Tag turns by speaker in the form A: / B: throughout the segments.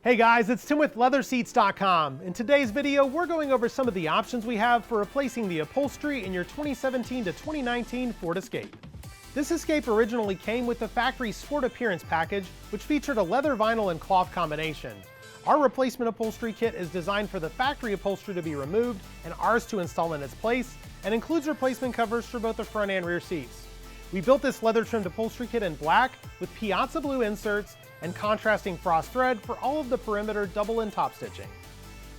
A: Hey guys, it's Tim with LeatherSeats.com. In today's video, we're going over some of the options we have for replacing the upholstery in your 2017 to 2019 Ford Escape. This Escape originally came with the factory Sport Appearance package, which featured a leather, vinyl, and cloth combination. Our replacement upholstery kit is designed for the factory upholstery to be removed and ours to install in its place, and includes replacement covers for both the front and rear seats. We built this leather-trimmed upholstery kit in black with Piazza Blue inserts and contrasting frost thread for all of the perimeter double and top stitching.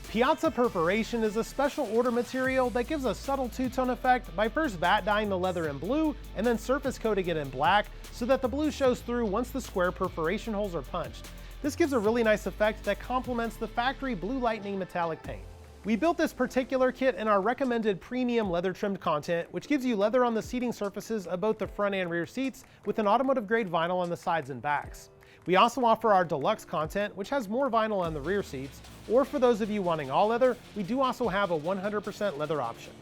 A: Piazza perforation is a special order material that gives a subtle two-tone effect by first vat dyeing the leather in blue and then surface coating it in black so that the blue shows through once the square perforation holes are punched. This gives a really nice effect that complements the factory Blue Lightning metallic paint. We built this particular kit in our recommended premium leather trimmed content, which gives you leather on the seating surfaces of both the front and rear seats with an automotive grade vinyl on the sides and backs. We also offer our Deluxe content, which has more vinyl on the rear seats, or for those of you wanting all leather, we do also have a 100% leather option.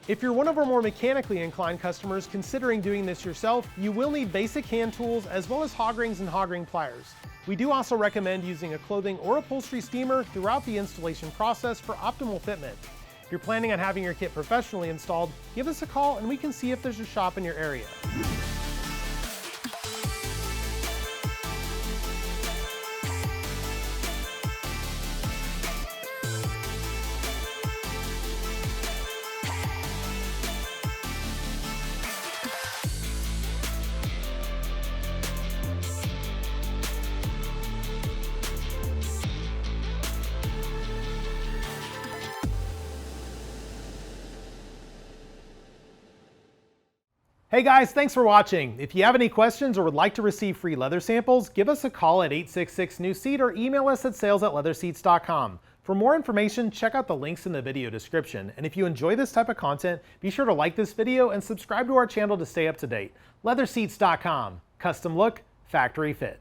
A: If you're one of our more mechanically inclined customers considering doing this yourself, you will need basic hand tools as well as hog rings and hog ring pliers. We do also recommend using a clothing or upholstery steamer throughout the installation process for optimal fitment. If you're planning on having your kit professionally installed, give us a call and we can see if there's a shop in your area. Hey guys, thanks for watching. If you have any questions or would like to receive free leather samples, give us a call at 866-NEW-SEAT or email us at sales@LeatherSeats.com. For more information, check out the links in the video description. And if you enjoy this type of content, be sure to like this video and subscribe to our channel to stay up to date. LeatherSeats.com. Custom look, factory fit.